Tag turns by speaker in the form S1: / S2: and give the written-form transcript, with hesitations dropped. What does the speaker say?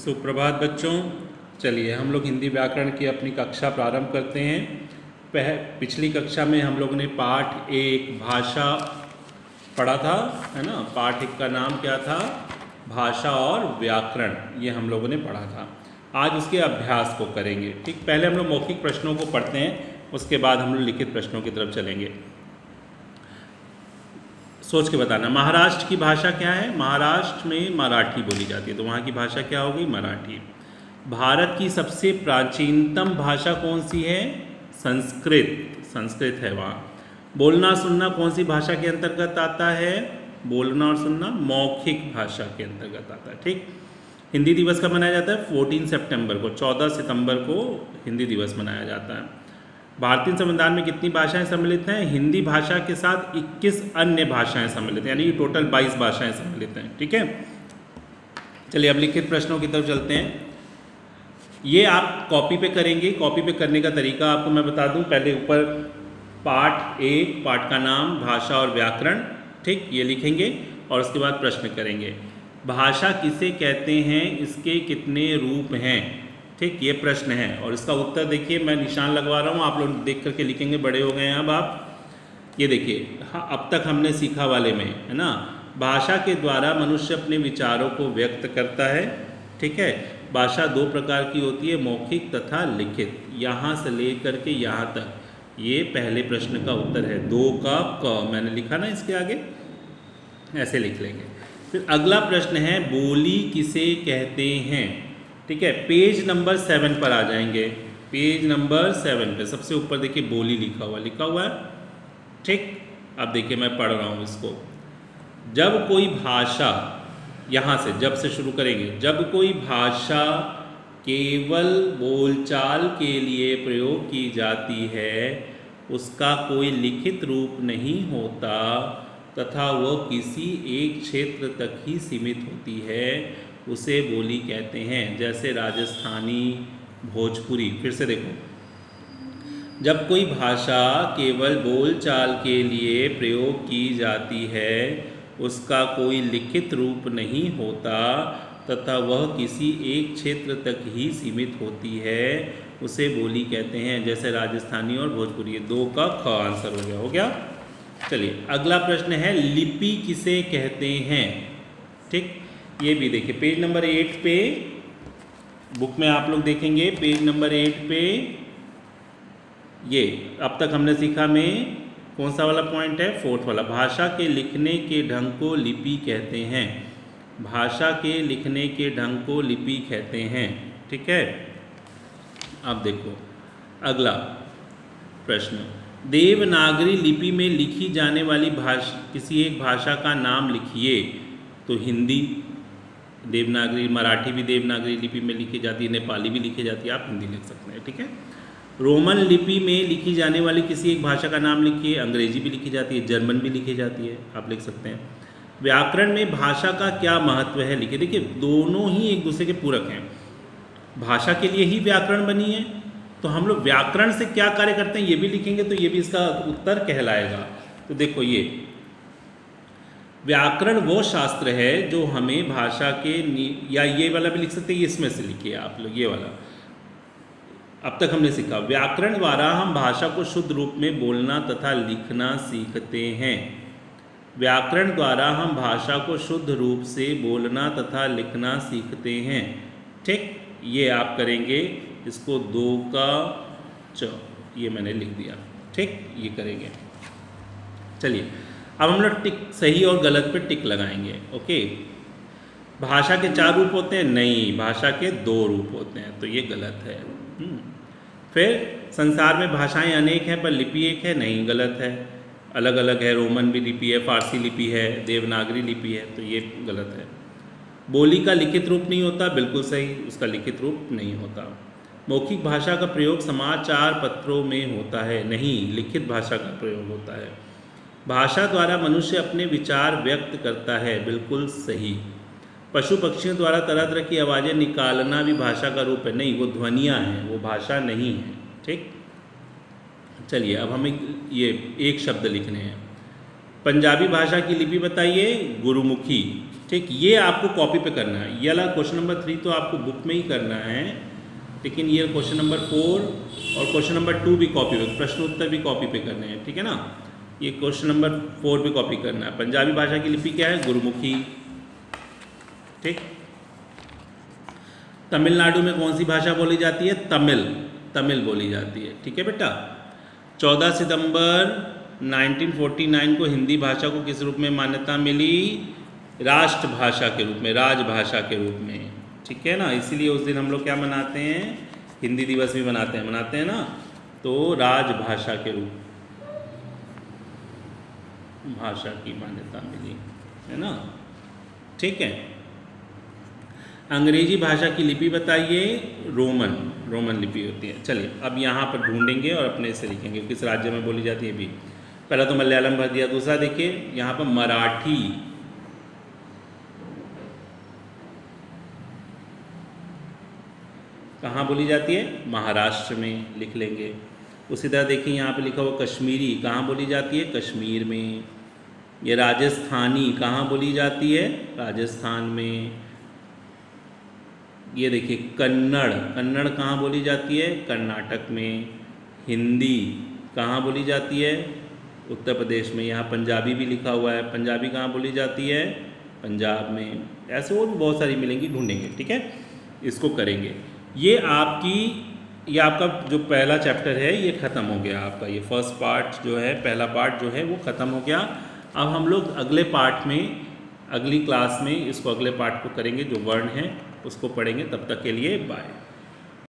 S1: सुप्रभात बच्चों। चलिए हम लोग हिंदी व्याकरण की अपनी कक्षा प्रारंभ करते हैं। पिछली कक्षा में हम लोग ने पाठ 1 भाषा पढ़ा था, है ना। पाठ 1 का नाम क्या था? भाषा और व्याकरण, ये हम लोगों ने पढ़ा था। आज उसके अभ्यास को करेंगे। ठीक, पहले हम लोग मौखिक प्रश्नों को पढ़ते हैं, उसके बाद हम लोग लिखित प्रश्नों की तरफ चलेंगे। सोच के बताना, महाराष्ट्र की भाषा क्या है? महाराष्ट्र में मराठी बोली जाती है, तो वहाँ की भाषा क्या होगी? मराठी। भारत की सबसे प्राचीनतम भाषा कौन सी है? संस्कृत। संस्कृत है वहाँ। बोलना सुनना कौन सी भाषा के अंतर्गत आता है? बोलना और सुनना मौखिक भाषा के अंतर्गत आता है। ठीक, हिंदी दिवस कब मनाया जाता है? 14 सितंबर को, 14 सितंबर को हिंदी दिवस मनाया जाता है। भारतीय संविधान में कितनी भाषाएं सम्मिलित हैं? हिंदी भाषा के साथ 21 अन्य भाषाएं सम्मिलित हैं, यानी टोटल 22 भाषाएं सम्मिलित हैं। ठीक है, चलिए अब लिखित प्रश्नों की तरफ चलते हैं। ये आप कॉपी पे करेंगे। कॉपी पे करने का तरीका आपको मैं बता दूं। पहले ऊपर पाठ 1, पाठ का नाम भाषा और व्याकरण, ठीक, ये लिखेंगे और उसके बाद प्रश्न करेंगे। भाषा किसे कहते हैं? इसके कितने रूप हैं? ठीक, ये प्रश्न है और इसका उत्तर देखिए, मैं निशान लगवा रहा हूँ, आप लोग देख करके लिखेंगे। बड़े हो गए हैं अब आप। ये देखिए, हाँ, अब तक हमने सीखा वाले में, है ना, भाषा के द्वारा मनुष्य अपने विचारों को व्यक्त करता है। ठीक है, भाषा 2 प्रकार की होती है, मौखिक तथा लिखित। यहाँ से लेकर के यहाँ तक ये पहले प्रश्न का उत्तर है। 2 का क मैंने लिखा ना, इसके आगे ऐसे लिख लेंगे। फिर अगला प्रश्न है, बोली किसे कहते हैं? ठीक है, पेज नंबर 7 पर आ जाएंगे। पेज नंबर 7 पे सबसे ऊपर देखिए बोली लिखा हुआ है। ठीक, अब देखिए मैं पढ़ रहा हूँ इसको। जब कोई भाषा, यहाँ से जब से शुरू करेंगे, जब कोई भाषा केवल बोलचाल के लिए प्रयोग की जाती है, उसका कोई लिखित रूप नहीं होता तथा वह किसी एक क्षेत्र तक ही सीमित होती है, उसे बोली कहते हैं। जैसे राजस्थानी, भोजपुरी। फिर से देखो, जब कोई भाषा केवल बोलचाल के लिए प्रयोग की जाती है, उसका कोई लिखित रूप नहीं होता तथा वह किसी एक क्षेत्र तक ही सीमित होती है, उसे बोली कहते हैं। जैसे राजस्थानी और भोजपुरी। 2 का ख आंसर हो गया। चलिए अगला प्रश्न है, लिपि किसे कहते हैं? ठीक, ये भी देखिए पेज नंबर 8 पे, बुक में आप लोग देखेंगे पेज नंबर 8 पे। ये अब तक हमने सीखा में कौन सा वाला पॉइंट है? 4th वाला। भाषा के लिखने के ढंग को लिपि कहते हैं। भाषा के लिखने के ढंग को लिपि कहते हैं। ठीक है, अब देखो अगला प्रश्न, देवनागरी लिपि में लिखी जाने वाली किसी एक भाषा का नाम लिखिए। तो हिंदी देवनागरी, मराठी भी देवनागरी लिपि में लिखी जाती है, नेपाली भी लिखी जाती है, आप हिंदी लिख सकते हैं। ठीक है, रोमन लिपि में लिखी जाने वाली किसी एक भाषा का नाम लिखिए। अंग्रेजी भी लिखी जाती है, जर्मन भी लिखी जाती है, आप लिख सकते हैं। व्याकरण में भाषा का क्या महत्व है? लिखिए। देखिए दोनों ही एक दूसरे के पूरक हैं। भाषा के लिए ही व्याकरण बनी है, तो हम लोग व्याकरण से क्या कार्य करते हैं ये भी लिखेंगे, तो ये भी इसका उत्तर कहलाएगा। तो देखो, ये व्याकरण वो शास्त्र है जो हमें भाषा के, या ये वाला भी लिख सकते हैं, इसमें से लिखिए आप लोग ये वाला। अब तक हमने सीखा, व्याकरण द्वारा हम भाषा को शुद्ध रूप में बोलना तथा लिखना सीखते हैं। व्याकरण द्वारा हम भाषा को शुद्ध रूप से बोलना तथा लिखना सीखते हैं। ठीक, ये आप करेंगे इसको। 2 का च, ये मैंने लिख दिया। ठीक, ये करेंगे। चलिए अब हम लोग टिक, सही और गलत पे टिक लगाएंगे। ओके, भाषा के 4 रूप होते हैं? नहीं, भाषा के 2 रूप होते हैं, तो ये गलत है। फिर संसार में भाषाएं अनेक हैं पर लिपि एक है? नहीं, गलत है, अलग अलग है। रोमन भी लिपि है, फारसी लिपि है, देवनागरी लिपि है, तो ये गलत है। बोली का लिखित रूप नहीं होता? बिल्कुल सही, उसका लिखित रूप नहीं होता। मौखिक भाषा का प्रयोग समाचार पत्रों में होता है? नहीं, लिखित भाषा का प्रयोग होता है। भाषा द्वारा मनुष्य अपने विचार व्यक्त करता है? बिल्कुल सही। पशु पक्षियों द्वारा तरह तरह की आवाज़ें निकालना भी भाषा का रूप है? नहीं, वो ध्वनियाँ हैं, वो भाषा नहीं है। ठीक, चलिए अब हमें ये एक शब्द लिखने हैं। पंजाबी भाषा की लिपि बताइए? गुरुमुखी। ठीक, ये आपको कॉपी पे करना है। ये वाला क्वेश्चन नंबर 3 तो आपको बुक में ही करना है, लेकिन ये क्वेश्चन नंबर 4 और क्वेश्चन नंबर 2 भी कॉपी पे, प्रश्न उत्तर भी कॉपी पे करने हैं, ठीक है ना। ये क्वेश्चन नंबर 4 भी कॉपी करना है। पंजाबी भाषा की लिपि क्या है? गुरुमुखी। ठीक। तमिलनाडु में कौन सी भाषा बोली जाती है? तमिल बोली जाती है, ठीक है बेटा। 14 सितंबर 1949 को हिंदी भाषा को किस रूप में मान्यता मिली? राष्ट्रभाषा के रूप में, राजभाषा के रूप में, ठीक है ना। इसीलिए उस दिन हम लोग क्या मनाते हैं? हिंदी दिवस भी मनाते हैं ना। तो राजभाषा के रूप भाषा की मान्यता मिली, है ना, ठीक है। अंग्रेजी भाषा की लिपि बताइए। रोमन लिपि होती है। चलिए अब यहाँ पर ढूंढेंगे और अपने से लिखेंगे किस राज्य में बोली जाती है भी। पहला तो मलयालम भर दिया। दूसरा देखिए यहाँ पर मराठी, कहाँ बोली जाती है? महाराष्ट्र में, लिख लेंगे। उसी तरह देखिए यहाँ पे लिखा हुआ कश्मीरी, कहाँ बोली जाती है? कश्मीर में। ये राजस्थानी कहाँ बोली जाती है? राजस्थान में। ये देखिए कन्नड़ कहाँ बोली जाती है? कर्नाटक में। हिंदी कहाँ बोली जाती है? उत्तर प्रदेश में। यहाँ पंजाबी भी लिखा हुआ है, पंजाबी कहाँ बोली जाती है? पंजाब में। ऐसे और भी बहुत सारी मिलेंगी, ढूंढेंगे, ठीक है, इसको करेंगे। ये आपका जो पहला चैप्टर है ये ख़त्म हो गया आपका। ये फर्स्ट पार्ट जो है, पहला पार्ट जो है वो ख़त्म हो गया। अब हम लोग अगले पार्ट में, अगली क्लास में इसको, अगले पार्ट को करेंगे, जो वर्ण है उसको पढ़ेंगे। तब तक के लिए बाय।